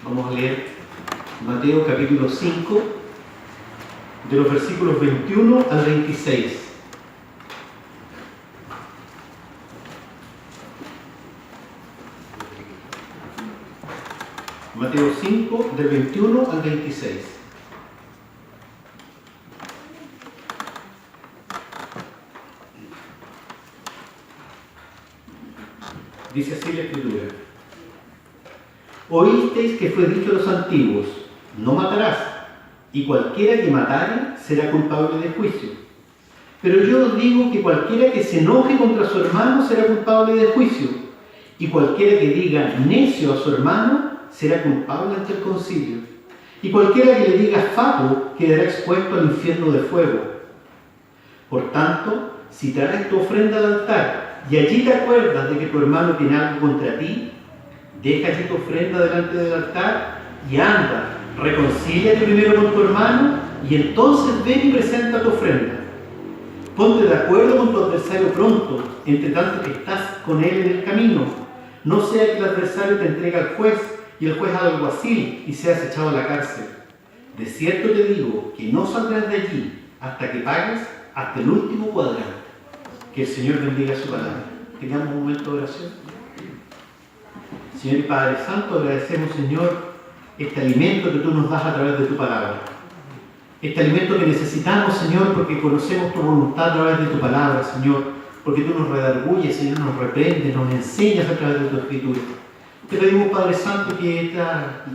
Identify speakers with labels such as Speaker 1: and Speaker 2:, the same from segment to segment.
Speaker 1: Vamos a leer Mateo capítulo 5, de los versículos 21 al 26. Mateo 5, del 21 al 26. Dice así la Escritura: Oísteis que fue dicho a los antiguos: no matarás, y cualquiera que matare será culpable de juicio. Pero yo os digo que cualquiera que se enoje contra su hermano será culpable de juicio, y cualquiera que diga necio a su hermano será culpable ante el concilio, y cualquiera que le diga fatuo quedará expuesto al infierno de fuego. Por tanto, si traes tu ofrenda al altar y allí te acuerdas de que tu hermano tiene algo contra ti, deja allí tu ofrenda delante del altar y anda, reconcíliate primero con tu hermano y entonces ven y presenta tu ofrenda. Ponte de acuerdo con tu adversario pronto, entre tanto que estás con él en el camino. No sea que el adversario te entregue al juez y el juez al alguacil y seas echado a la cárcel. De cierto te digo que no saldrás de allí hasta que pagues hasta el último cuadrante. Que el Señor bendiga su palabra. Tengamos un momento de oración. Señor y Padre Santo, agradecemos, Señor, este alimento que tú nos das a través de tu palabra. Este alimento que necesitamos, Señor, porque conocemos tu voluntad a través de tu palabra, Señor, porque tú nos redarguyes, Señor, nos reprendes, nos enseñas a través de tu Escritura. Te pedimos, Padre Santo, que este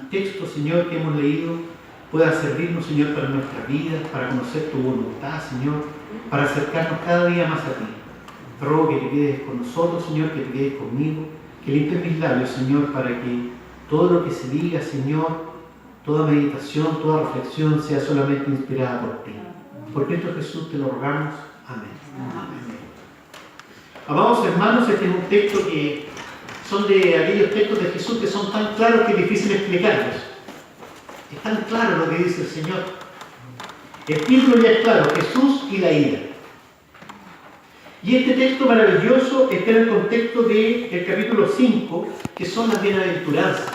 Speaker 1: texto, Señor, que hemos leído pueda servirnos, Señor, para nuestras vidas, para conocer tu voluntad, Señor, para acercarnos cada día más a ti. Te ruego que te quedes con nosotros, Señor, que te quedes conmigo, que limpies mis labios, Señor, para que todo lo que se diga, Señor, toda meditación, toda reflexión sea solamente inspirada por ti. Por Cristo Jesús te lo rogamos. Amén. Amén. Amados hermanos, este es un texto que son de aquellos textos de Jesús que son tan claros que es difícil explicarlos. Es tan claro lo que dice el Señor. El título ya es claro: Jesús y la ira. Y este texto maravilloso está en el contexto del capítulo 5, que son las bienaventuranzas.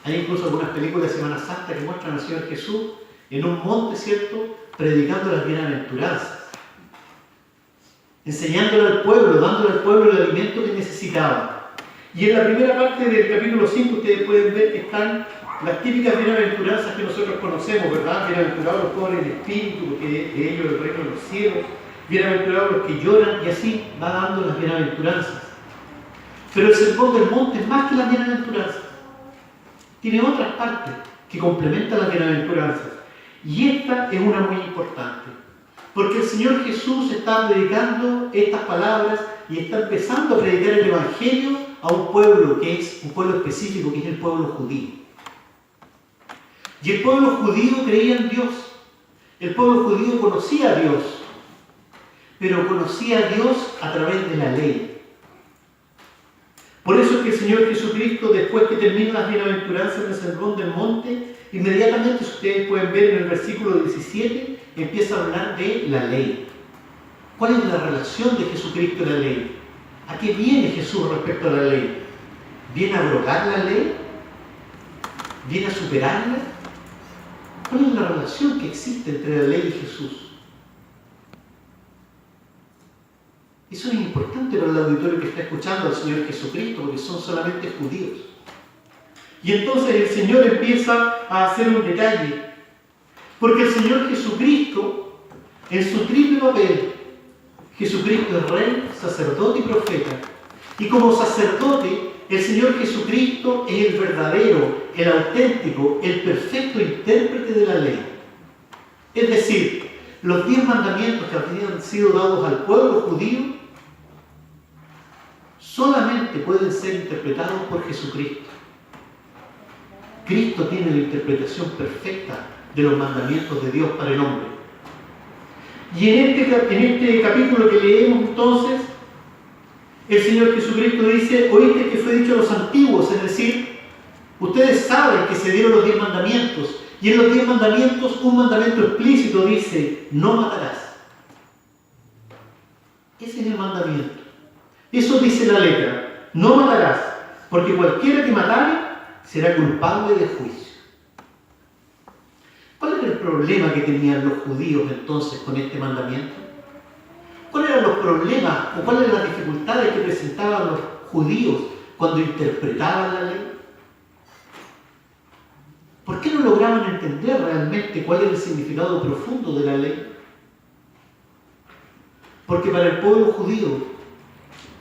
Speaker 1: Hay incluso algunas películas de Semana Santa que muestran al Señor Jesús en un monte, ¿cierto?, predicando las bienaventuranzas, enseñándole al pueblo, dándole al pueblo el alimento que necesitaba. Y en la primera parte del capítulo 5 ustedes pueden ver que están las típicas bienaventuranzas que nosotros conocemos, ¿verdad? Bienaventurados los pobres en espíritu, porque de ellos el reino de los cielos. Bienaventurados los que lloran, y así va dando las bienaventuranzas. Pero el sermón del monte es más que las bienaventuranzas. Tiene otras partes que complementan las bienaventuranzas. Y esta es una muy importante. Porque el Señor Jesús está predicando estas palabras y está empezando a predicar el Evangelio a un pueblo que es un pueblo específico, que es el pueblo judío. Y el pueblo judío creía en Dios. El pueblo judío conocía a Dios. Pero conocía a Dios a través de la ley. Por eso es que el Señor Jesucristo, después que termina las bienaventuranzas en el sermón del monte, inmediatamente, si ustedes pueden ver en el versículo 17, empieza a hablar de la ley. ¿Cuál es la relación de Jesucristo y la ley? ¿A qué viene Jesús respecto a la ley? ¿Viene a abrogar la ley? ¿Viene a superarla? ¿Cuál es la relación que existe entre la ley y Jesús? Eso es importante para el auditorio que está escuchando al Señor Jesucristo, porque son solamente judíos. Y entonces el Señor empieza a hacer un detalle, porque el Señor Jesucristo, en su triple papel, Jesucristo es rey, sacerdote y profeta. Y como sacerdote, el Señor Jesucristo es el verdadero, el auténtico, el perfecto intérprete de la ley. Es decir, los 10 mandamientos que habían sido dados al pueblo judío solamente pueden ser interpretados por Jesucristo. Cristo tiene la interpretación perfecta de los mandamientos de Dios para el hombre. Y en este capítulo que leemos entonces, el Señor Jesucristo dice: oíste que fue dicho a los antiguos, es decir, ustedes saben que se dieron los 10 mandamientos, y en los 10 mandamientos un mandamiento explícito dice: no matarás. Ese es el mandamiento. Eso dice la letra: no matarás, porque cualquiera que matare será culpable de juicio. ¿Cuál era el problema que tenían los judíos entonces con este mandamiento? ¿Cuáles eran los problemas o cuáles eran las dificultades que presentaban los judíos cuando interpretaban la ley? ¿Por qué no lograban entender realmente cuál era el significado profundo de la ley? Porque para el pueblo judío,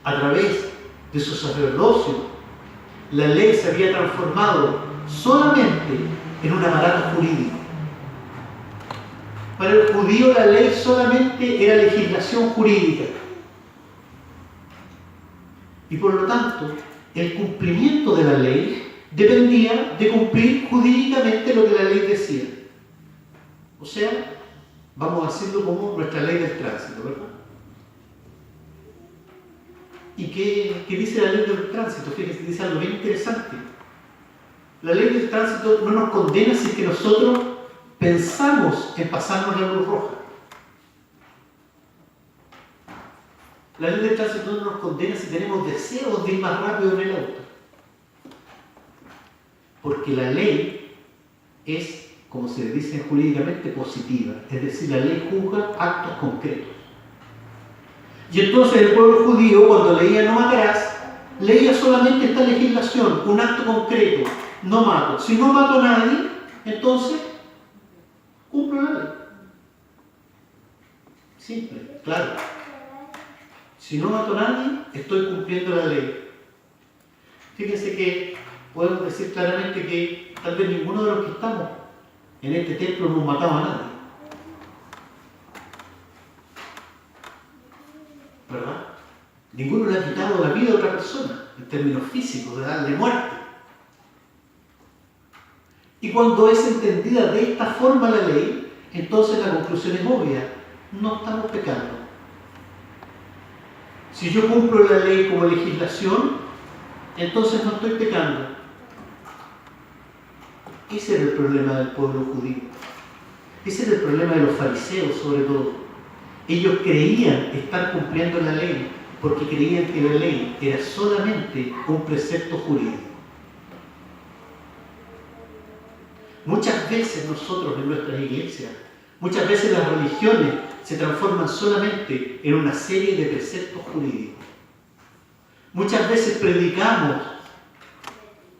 Speaker 1: a través de su sacerdocio, la ley se había transformado solamente en un aparato jurídico. Para el judío la ley solamente era legislación jurídica. Y por lo tanto, el cumplimiento de la ley dependía de cumplir jurídicamente lo que la ley decía. O sea, vamos haciendo como nuestra ley del tránsito, ¿verdad? ¿Y qué dice la ley del tránsito? Fíjense, dice algo bien interesante. La ley del tránsito no nos condena si es que nosotros pensamos en pasarnos la luz roja. La ley del tránsito no nos condena si tenemos deseos de ir más rápido en el auto. Porque la ley es, como se dice jurídicamente, positiva. Es decir, la ley juzga actos concretos. Y entonces el pueblo judío, cuando leía no matarás, leía solamente esta legislación, un acto concreto, no mato. Si no mato a nadie, entonces cumplo la ley. Simple, claro. Si no mato a nadie, estoy cumpliendo la ley. Fíjense que podemos decir claramente que tal vez ninguno de los que estamos en este templo no mataba a nadie. ¿Verdad? Ninguno le ha quitado la vida a otra persona, en términos físicos, de darle muerte. Y cuando es entendida de esta forma la ley, entonces la conclusión es obvia: no estamos pecando. Si yo cumplo la ley como legislación, entonces no estoy pecando. Ese era el problema del pueblo judío. Ese era el problema de los fariseos, sobre todo. Ellos creían estar cumpliendo la ley porque creían que la ley era solamente un precepto jurídico. Muchas veces nosotros en nuestras iglesias, muchas veces las religiones se transforman solamente en una serie de preceptos jurídicos. Muchas veces predicamos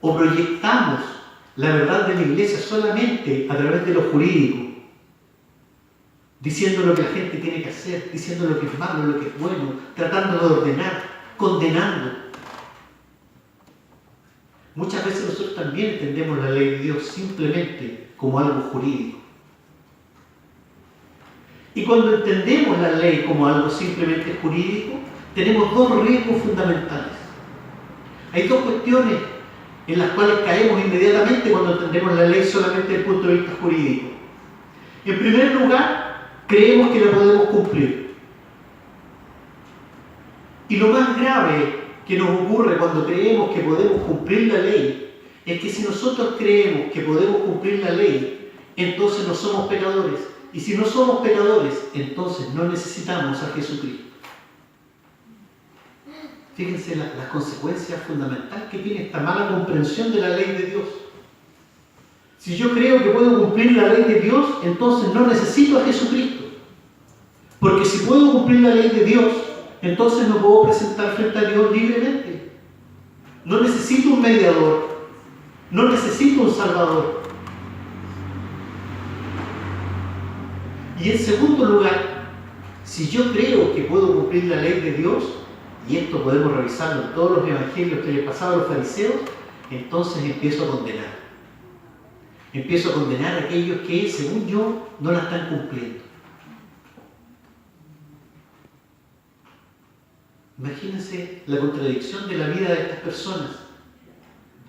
Speaker 1: o proyectamos la verdad de la iglesia solamente a través de lo jurídico, diciendo lo que la gente tiene que hacer, diciendo lo que es malo, lo que es bueno, tratando de ordenar, condenando. Muchas veces nosotros también entendemos la ley de Dios simplemente como algo jurídico. Y cuando entendemos la ley como algo simplemente jurídico, tenemos dos riesgos fundamentales. Hay dos cuestiones en las cuales caemos inmediatamente cuando entendemos la ley solamente desde el punto de vista jurídico. En primer lugar, creemos que la podemos cumplir. Y lo más grave que nos ocurre cuando creemos que podemos cumplir la ley es que si nosotros creemos que podemos cumplir la ley, entonces no somos pecadores. Y si no somos pecadores, entonces no necesitamos a Jesucristo. Fíjense las consecuencias fundamentales que tiene esta mala comprensión de la ley de Dios. Si yo creo que puedo cumplir la ley de Dios, entonces no necesito a Jesucristo. Porque si puedo cumplir la ley de Dios, entonces me puedo presentar frente a Dios libremente. No necesito un mediador. No necesito un salvador. Y en segundo lugar, si yo creo que puedo cumplir la ley de Dios, y esto podemos revisarlo en todos los evangelios que le pasaban a los fariseos, entonces empiezo a condenar. Empiezo a condenar a aquellos que, según yo, no la están cumpliendo. Imagínense la contradicción de la vida de estas personas.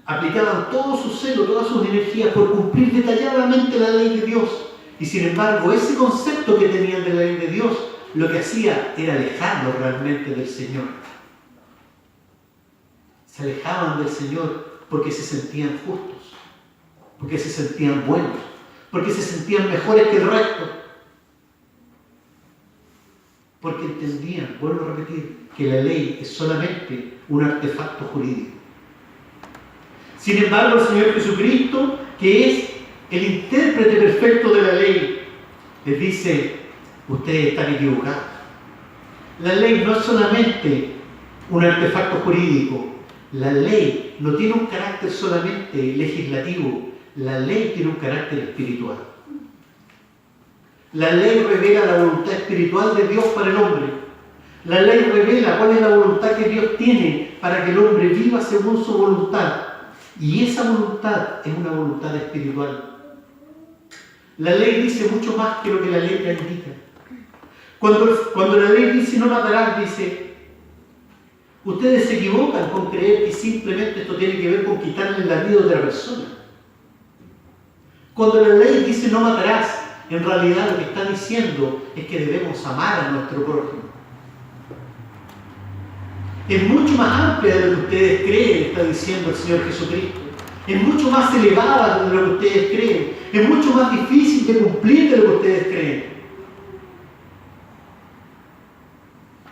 Speaker 1: Aplicaban todo su celo, todas sus energías por cumplir detalladamente la ley de Dios. Y sin embargo, ese concepto que tenían de la ley de Dios, lo que hacía era alejarlos realmente del Señor. Se alejaban del Señor porque se sentían justos, porque se sentían buenos, porque se sentían mejores que el resto. Porque entendían, vuelvo a repetir, que la ley es solamente un artefacto jurídico. Sin embargo, el Señor Jesucristo, que es el intérprete perfecto de la ley, les dice: ustedes están equivocados. La ley no es solamente un artefacto jurídico. La ley no tiene un carácter solamente legislativo. La ley tiene un carácter espiritual. La ley revela la voluntad espiritual de Dios para el hombre. La ley revela cuál es la voluntad que Dios tiene para que el hombre viva según su voluntad. Y esa voluntad es una voluntad espiritual. La ley dice mucho más que lo que la letra indica. Cuando la ley dice no matarás, dice: ustedes se equivocan con creer que simplemente esto tiene que ver con quitarle la vida a otra persona. Cuando la ley dice no matarás, en realidad lo que está diciendo es que debemos amar a nuestro prójimo. Es mucho más amplia de lo que ustedes creen, está diciendo el Señor Jesucristo. Es mucho más elevada de lo que ustedes creen. Es mucho más difícil de cumplir de lo que ustedes creen.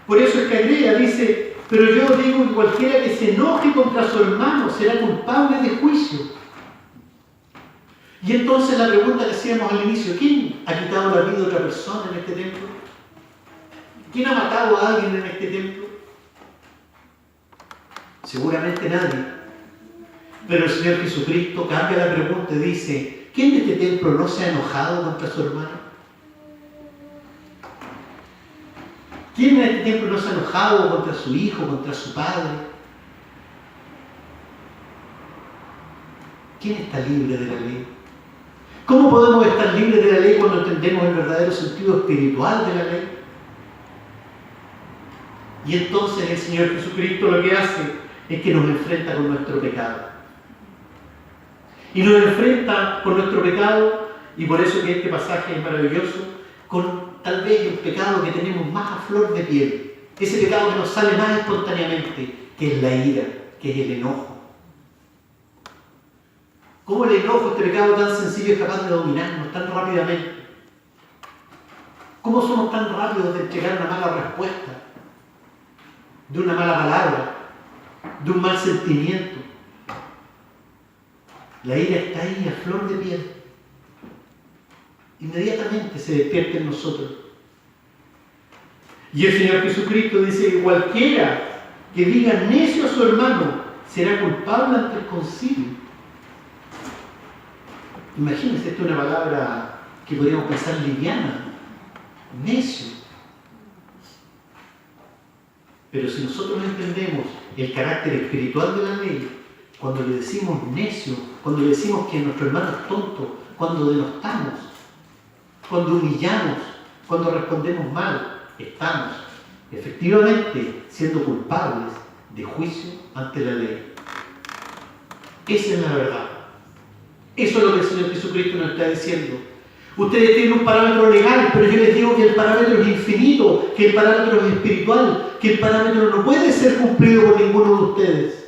Speaker 1: Por eso es que agrega, dice: pero yo digo que cualquiera que se enoje contra su hermano será culpable de juicio. Y entonces la pregunta que hacíamos al inicio: ¿quién ha quitado la vida a otra persona en este templo? ¿Quién ha matado a alguien en este templo? Seguramente nadie. Pero el Señor Jesucristo cambia la pregunta y dice: ¿quién de este templo no se ha enojado contra su hermano? ¿Quién en este templo no se ha enojado contra su hijo, contra su padre? ¿Quién está libre de la ley? ¿Cómo podemos estar libres de la ley cuando entendemos el verdadero sentido espiritual de la ley? Y entonces el Señor Jesucristo lo que hace es que nos enfrenta con nuestro pecado. Y nos enfrenta con nuestro pecado, y por eso que este pasaje es maravilloso, con tal vez el pecado que tenemos más a flor de piel, ese pecado que nos sale más espontáneamente, que es la ira, que es el enojo. ¿Cómo el enojo, este pecado tan sencillo, es capaz de dominarnos tan rápidamente? ¿Cómo somos tan rápidos de entregar una mala respuesta, de una mala palabra, de un mal sentimiento? La ira está ahí a flor de piel. Inmediatamente se despierta en nosotros. Y el Señor Jesucristo dice que cualquiera que diga necio a su hermano será culpable ante el concilio. Imagínense, esto es una palabra que podríamos pensar liviana, necio. Pero si nosotros entendemos el carácter espiritual de la ley, cuando le decimos necio, cuando le decimos que nuestro hermano es tonto, cuando denostamos, cuando humillamos, cuando respondemos mal, estamos efectivamente siendo culpables de juicio ante la ley. Esa es la verdad. Eso es lo que el Señor Jesucristo nos está diciendo. Ustedes tienen un parámetro legal, pero yo les digo que el parámetro es infinito, que el parámetro es espiritual, que el parámetro no puede ser cumplido por ninguno de ustedes.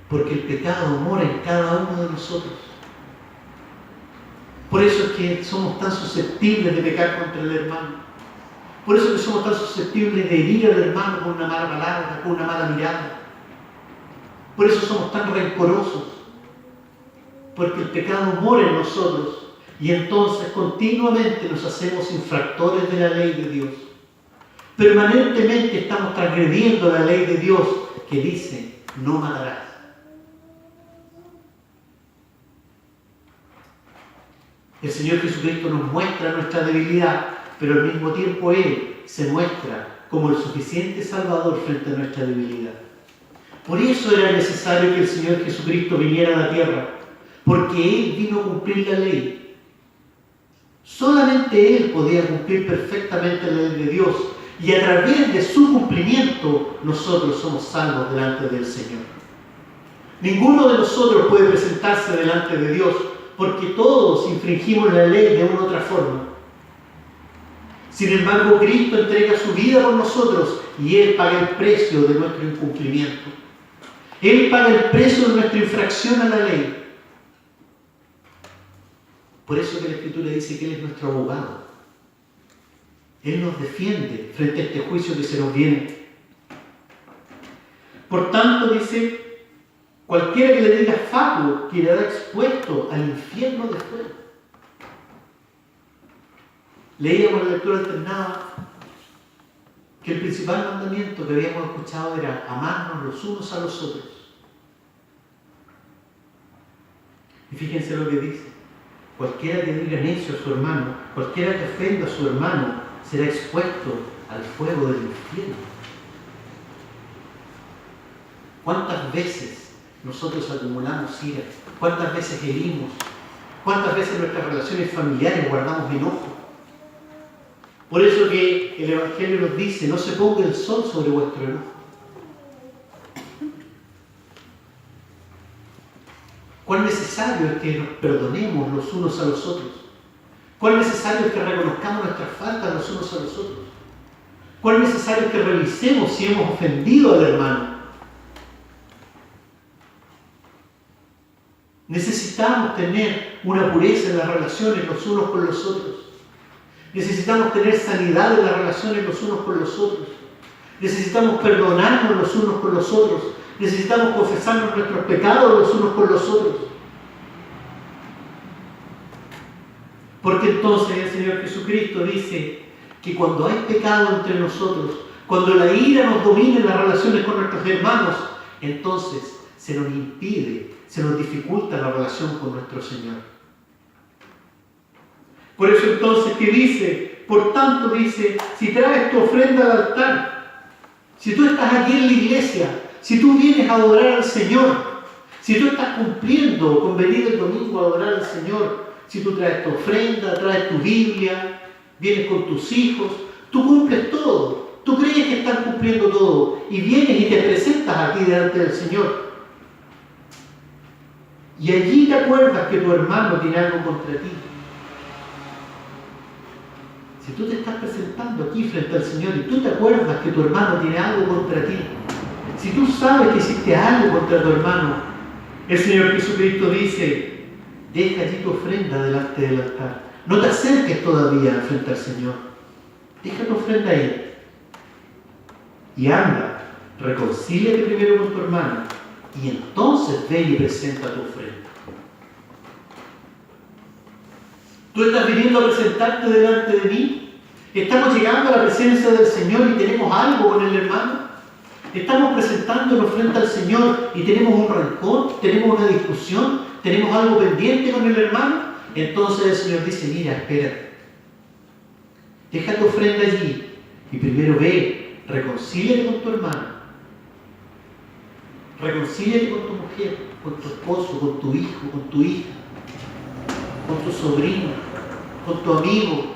Speaker 1: Porque el pecado mora en cada uno de nosotros. Por eso es que somos tan susceptibles de pecar contra el hermano. Por eso es que somos tan susceptibles de herir al hermano con una mala palabra, con una mala mirada. Por eso somos tan rencorosos. Porque el pecado mora en nosotros. Y entonces continuamente nos hacemos infractores de la ley de Dios. Permanentemente estamos transgrediendo la ley de Dios que dice: no matarás. El Señor Jesucristo nos muestra nuestra debilidad, pero al mismo tiempo Él se muestra como el suficiente Salvador frente a nuestra debilidad. Por eso era necesario que el Señor Jesucristo viniera a la tierra, porque Él vino a cumplir la ley. Solamente Él podía cumplir perfectamente la ley de Dios, y a través de su cumplimiento nosotros somos salvos delante del Señor. Ninguno de nosotros puede presentarse delante de Dios, porque todos infringimos la ley de una u otra forma. Sin embargo, Cristo entrega su vida por nosotros y Él paga el precio de nuestro incumplimiento. Él paga el precio de nuestra infracción a la ley. Por eso que la Escritura dice que Él es nuestro abogado. Él nos defiende frente a este juicio que se nos viene. Por tanto, dice, cualquiera que le diga fatuo quedará expuesto al infierno de fuego. Leíamos en la lectura alternada que el principal mandamiento que habíamos escuchado era amarnos los unos a los otros. Y fíjense lo que dice. Cualquiera que diga necio a su hermano, cualquiera que ofenda a su hermano, será expuesto al fuego del infierno. ¿Cuántas veces nosotros acumulamos ira? ¿Cuántas veces herimos? ¿Cuántas veces en nuestras relaciones familiares guardamos enojo? Por eso que el Evangelio nos dice, no se ponga el sol sobre vuestro enojo. ¿Cuán necesario es que nos perdonemos los unos a los otros? ¿Cuán necesario es que reconozcamos nuestras faltas los unos a los otros? ¿Cuán necesario es que revisemos si hemos ofendido al hermano? Necesitamos tener una pureza en las relaciones los unos con los otros. Necesitamos tener sanidad en las relaciones los unos con los otros. Necesitamos perdonarnos los unos con los otros. Necesitamos confesarnos nuestros pecados los unos con los otros. Porque entonces el Señor Jesucristo dice que cuando hay pecado entre nosotros, cuando la ira nos domina en las relaciones con nuestros hermanos, entonces se nos impide, se nos dificulta la relación con nuestro Señor. Por eso entonces, ¿qué dice? Por tanto dice, si traes tu ofrenda al altar, si tú estás aquí en la iglesia, si tú vienes a adorar al Señor, si tú estás cumpliendo con venir el domingo a adorar al Señor, si tú traes tu ofrenda, traes tu Biblia, vienes con tus hijos, tú cumples todo, tú crees que estás cumpliendo todo y vienes y te presentas aquí delante del Señor. Y allí te acuerdas que tu hermano tiene algo contra ti. Si tú te estás presentando aquí frente al Señor y tú te acuerdas que tu hermano tiene algo contra ti, si tú sabes que hiciste algo contra tu hermano, el Señor Jesucristo dice, deja allí tu ofrenda delante del altar. No te acerques todavía frente al Señor. Deja tu ofrenda ahí. Y anda, reconcíliate primero con tu hermano y entonces ven y presenta tu ofrenda. ¿Tú estás viniendo a presentarte delante de mí? ¿Estamos llegando a la presencia del Señor y tenemos algo con el hermano? ¿Estamos presentándonos frente al Señor y tenemos un rencor? ¿Tenemos una discusión? ¿Tenemos algo pendiente con el hermano? Entonces el Señor dice, mira, espérate. Deja tu ofrenda allí y primero ve, reconcíliate con tu hermano. Reconcíliate con tu mujer, con tu esposo, con tu hijo, con tu hija, con tu sobrino, con tu amigo.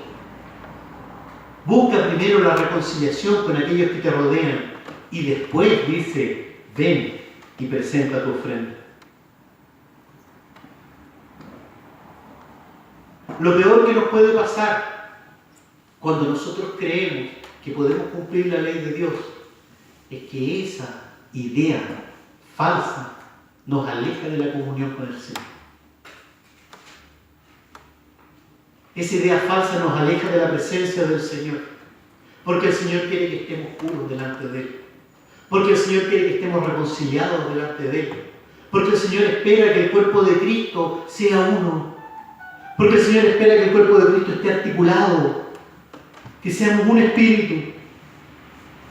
Speaker 1: Busca primero la reconciliación con aquellos que te rodean y después dice, ven y presenta tu ofrenda. Lo peor que nos puede pasar cuando nosotros creemos que podemos cumplir la ley de Dios es que esa idea falsa nos aleja de la comunión con el Señor. Esa idea falsa nos aleja de la presencia del Señor, porque el Señor quiere que estemos puros delante de Él, porque el Señor quiere que estemos reconciliados delante de Él, porque el Señor espera que el cuerpo de Cristo sea uno, porque el Señor espera que el cuerpo de Cristo esté articulado, que seamos un espíritu,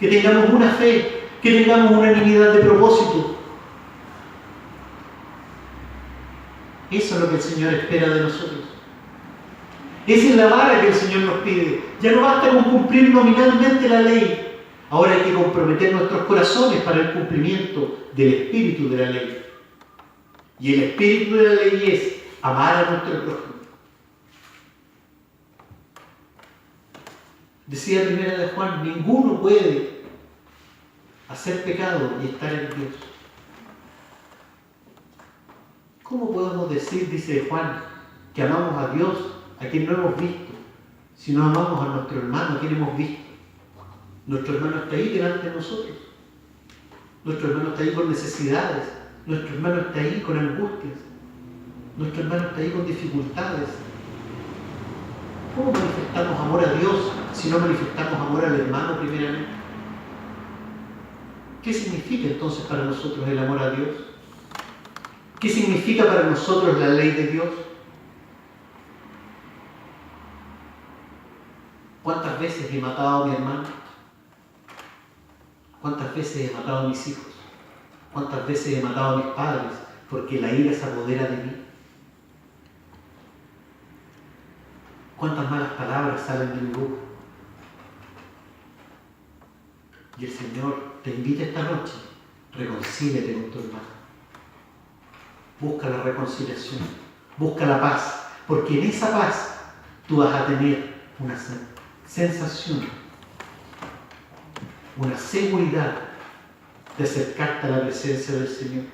Speaker 1: que tengamos una fe, que tengamos una unidad de propósito. Eso es lo que el Señor espera de nosotros. Esa es la vara que el Señor nos pide. Ya no basta con cumplir nominalmente la ley. Ahora hay que comprometer nuestros corazones para el cumplimiento del espíritu de la ley. Y el espíritu de la ley es amar a nuestro prójimo. Decía primera de Juan, ninguno puede hacer pecado y estar en Dios. ¿Cómo podemos decir, dice Juan, que amamos a Dios a quien no hemos visto, si no amamos a nuestro hermano a quien hemos visto? Nuestro hermano está ahí delante de nosotros. Nuestro hermano está ahí con necesidades. Nuestro hermano está ahí con angustias. Nuestro hermano está ahí con dificultades. ¿Cómo manifestamos amor a Dios si no manifestamos amor al hermano primeramente? ¿Qué significa entonces para nosotros el amor a Dios? ¿Qué significa para nosotros la ley de Dios? ¿Cuántas veces he matado a mi hermano? ¿Cuántas veces he matado a mis hijos? ¿Cuántas veces he matado a mis padres porque la ira se apodera de mí? ¿Cuántas malas palabras salen de mi boca? Y el Señor te invita esta noche, reconcíliate con tu hermano. Busca la reconciliación, busca la paz, porque en esa paz tú vas a tener una sensación, una seguridad de acercarte a la presencia del Señor,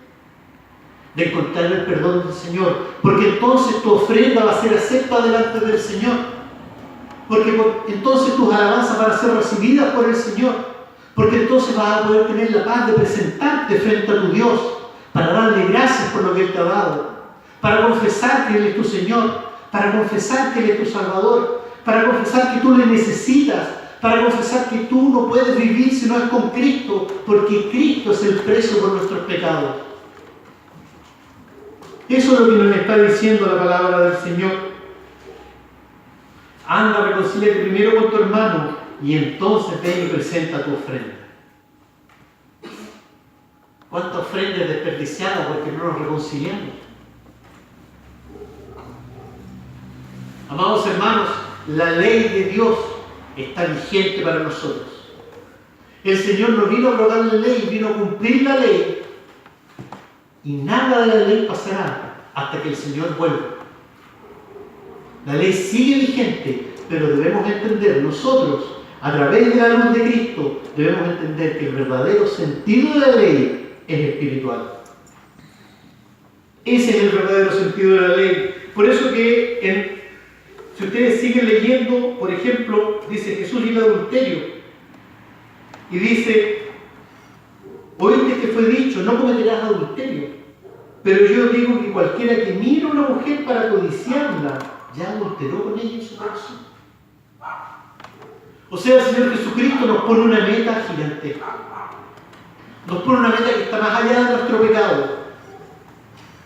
Speaker 1: de encontrar el perdón del Señor, porque entonces tu ofrenda va a ser acepta delante del Señor, porque entonces tus alabanzas van a ser recibidas por el Señor, porque entonces vas a poder tener la paz de presentarte frente a tu Dios, para darle gracias por lo que Él te ha dado, para confesar que Él es tu Señor, para confesar que Él es tu Salvador, para confesar que tú le necesitas, para confesar que tú no puedes vivir si no es con Cristo, porque Cristo es el precio por nuestros pecados. Eso es lo que nos está diciendo la palabra del Señor. Anda, reconcíliate primero con tu hermano y entonces ven y presenta tu ofrenda. ¿Cuánta ofrenda es desperdiciada porque no nos reconciliamos? Amados hermanos, la ley de Dios está vigente para nosotros. El Señor no vino a abrogar la ley, vino a cumplir la ley. Y nada de la ley pasará hasta que el Señor vuelva. La ley sigue vigente, pero debemos entender nosotros, a través de la luz de Cristo, debemos entender que el verdadero sentido de la ley es espiritual. Ese es el verdadero sentido de la ley. Por eso que si ustedes siguen leyendo, por ejemplo, dice Jesús y el adulterio. Y dice, oíste que fue dicho, no cometerás adulterio. Pero yo digo que cualquiera que mira a una mujer para codiciarla, ya adulteró con ella en su corazón. O sea, el Señor Jesucristo nos pone una meta gigantesca. Nos pone una meta que está más allá de nuestro pecado.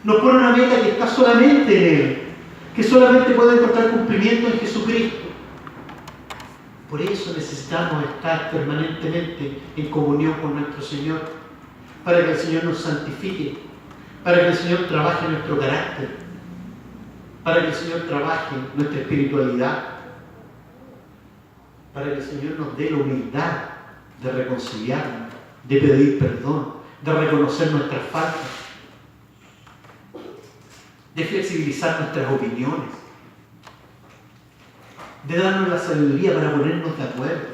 Speaker 1: Nos pone una meta que está solamente en Él, que solamente puede encontrar cumplimiento en Jesucristo. Por eso necesitamos estar permanentemente en comunión con nuestro Señor, para que el Señor nos santifique, para que el Señor trabaje en nuestro carácter, para que el Señor trabaje en nuestra espiritualidad, para que el Señor nos dé la humildad de reconciliarnos, de pedir perdón, de reconocer nuestras faltas, de flexibilizar nuestras opiniones, de darnos la sabiduría para ponernos de acuerdo.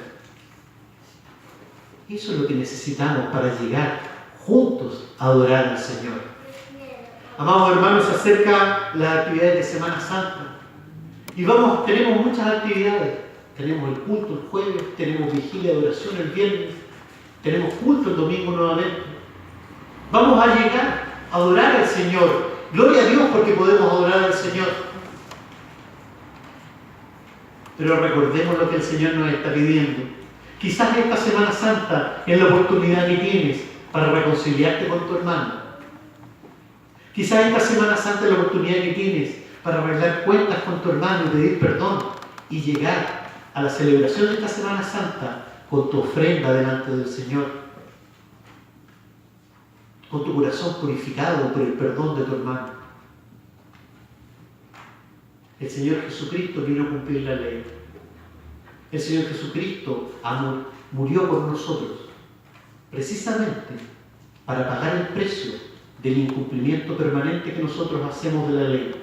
Speaker 1: Eso es lo que necesitamos para llegar juntos a adorar al Señor. Amados hermanos, se acerca las actividades de Semana Santa y tenemos muchas actividades. Tenemos el culto el jueves, tenemos vigilia de oración el viernes, tenemos culto el domingo nuevamente. Vamos a llegar a adorar al Señor. Gloria a Dios porque podemos adorar al Señor. Pero recordemos lo que el Señor nos está pidiendo. Quizás esta Semana Santa es la oportunidad que tienes para reconciliarte con tu hermano. Quizás esta Semana Santa es la oportunidad que tienes para arreglar cuentas con tu hermano y pedir perdón y llegar a la celebración de esta Semana Santa con tu ofrenda delante del Señor, con tu corazón purificado por el perdón de tu hermano. El Señor Jesucristo vino a cumplir la ley. El Señor Jesucristo murió por nosotros, precisamente para pagar el precio del incumplimiento permanente que nosotros hacemos de la ley.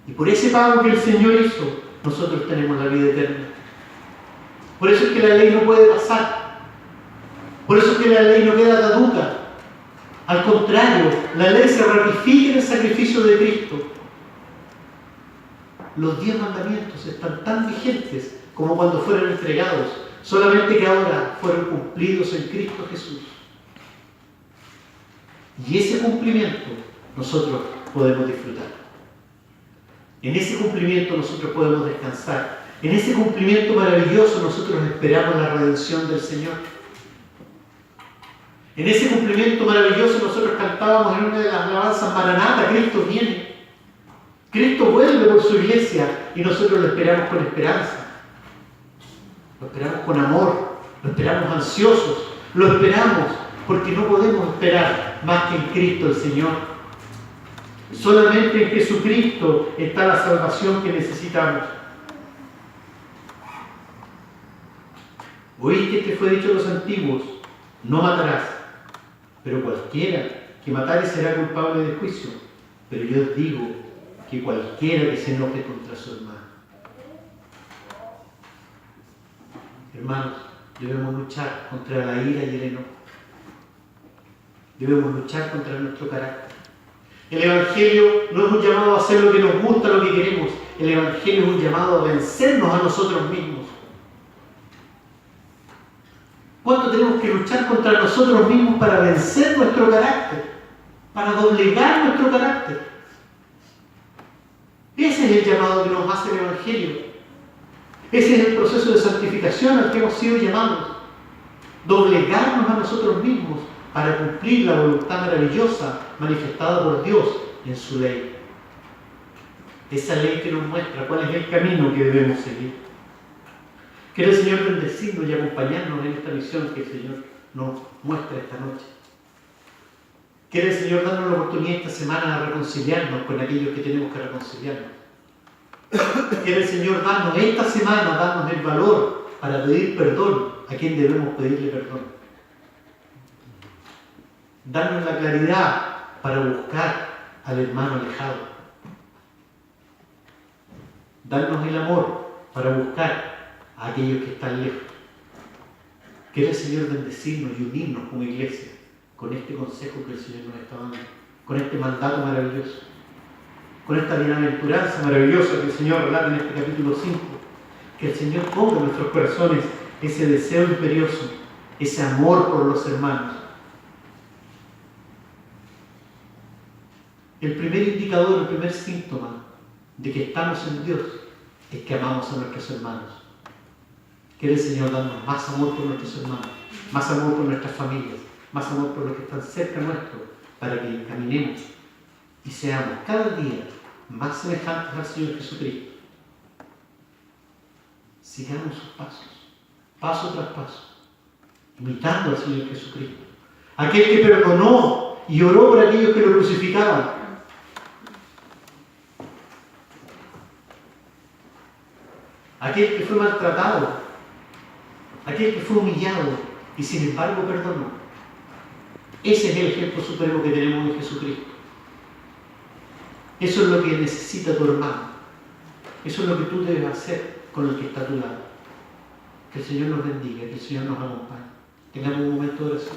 Speaker 1: Y por ese pago que el Señor hizo, nosotros tenemos la vida eterna. Por eso es que la ley no puede pasar. Por eso es que la ley no queda caduca. Al contrario, la ley se ratifica en el sacrificio de Cristo. Los 10 mandamientos están tan vigentes como cuando fueron entregados, solamente que ahora fueron cumplidos en Cristo Jesús. Y ese cumplimiento nosotros podemos disfrutar. En ese cumplimiento nosotros podemos descansar. En ese cumplimiento maravilloso nosotros esperamos la redención del Señor. En ese cumplimiento maravilloso nosotros cantábamos en una de las alabanzas: Maranata, Cristo viene. Cristo vuelve por su iglesia y nosotros lo esperamos con esperanza. Lo esperamos con amor, lo esperamos ansiosos, lo esperamos porque no podemos esperar más que en Cristo el Señor. Solamente en Jesucristo está la salvación que necesitamos. Oíste que fue dicho a los antiguos: no matarás, pero cualquiera que matare será culpable de juicio. Pero yo os digo que cualquiera que se enoje contra su hermano. Hermanos, debemos luchar contra la ira y el enojo. Debemos luchar contra nuestro carácter. El Evangelio no es un llamado a hacer lo que nos gusta, lo que queremos. El Evangelio es un llamado a vencernos a nosotros mismos. ¿Cuánto tenemos que luchar contra nosotros mismos para vencer nuestro carácter? Para doblegar nuestro carácter. Ese es el llamado que nos hace el Evangelio. Ese es el proceso de santificación al que hemos sido llamados. Doblegarnos a nosotros mismos para cumplir la voluntad maravillosa manifestada por Dios en su ley. Esa ley que nos muestra cuál es el camino que debemos seguir. Quiere el Señor bendecirnos y acompañarnos en esta misión que el Señor nos muestra esta noche. Quiere el Señor darnos la oportunidad esta semana de reconciliarnos con aquellos que tenemos que reconciliarnos. Quiere el Señor darnos esta semana, darnos el valor para pedir perdón a quien debemos pedirle perdón. Darnos la claridad para buscar al hermano alejado. Darnos el amor para buscar a aquellos que están lejos. Quiere el Señor bendecirnos y unirnos como iglesia con este consejo que el Señor nos está dando, con este mandato maravilloso, con esta bienaventuranza maravillosa que el Señor relata en este capítulo 5. Que el Señor ponga en nuestros corazones ese deseo imperioso, ese amor por los hermanos. El primer indicador, el primer síntoma de que estamos en Dios es que amamos a nuestros hermanos. Quiere el Señor darnos más amor por nuestros hermanos, más amor por nuestras familias, más amor por los que están cerca nuestro, para que caminemos y seamos cada día más semejantes al Señor Jesucristo. Sigamos sus pasos, paso tras paso, imitando al Señor Jesucristo. Aquel que perdonó y oró por aquellos que lo crucificaban. Aquel que fue maltratado, aquel que fue humillado y sin embargo perdonó. Ese es el ejemplo supremo que tenemos en Jesucristo. Eso es lo que necesita tu hermano. Eso es lo que tú debes hacer con el que está a tu lado. Que el Señor nos bendiga, que el Señor nos acompañe. Tengamos un momento de oración.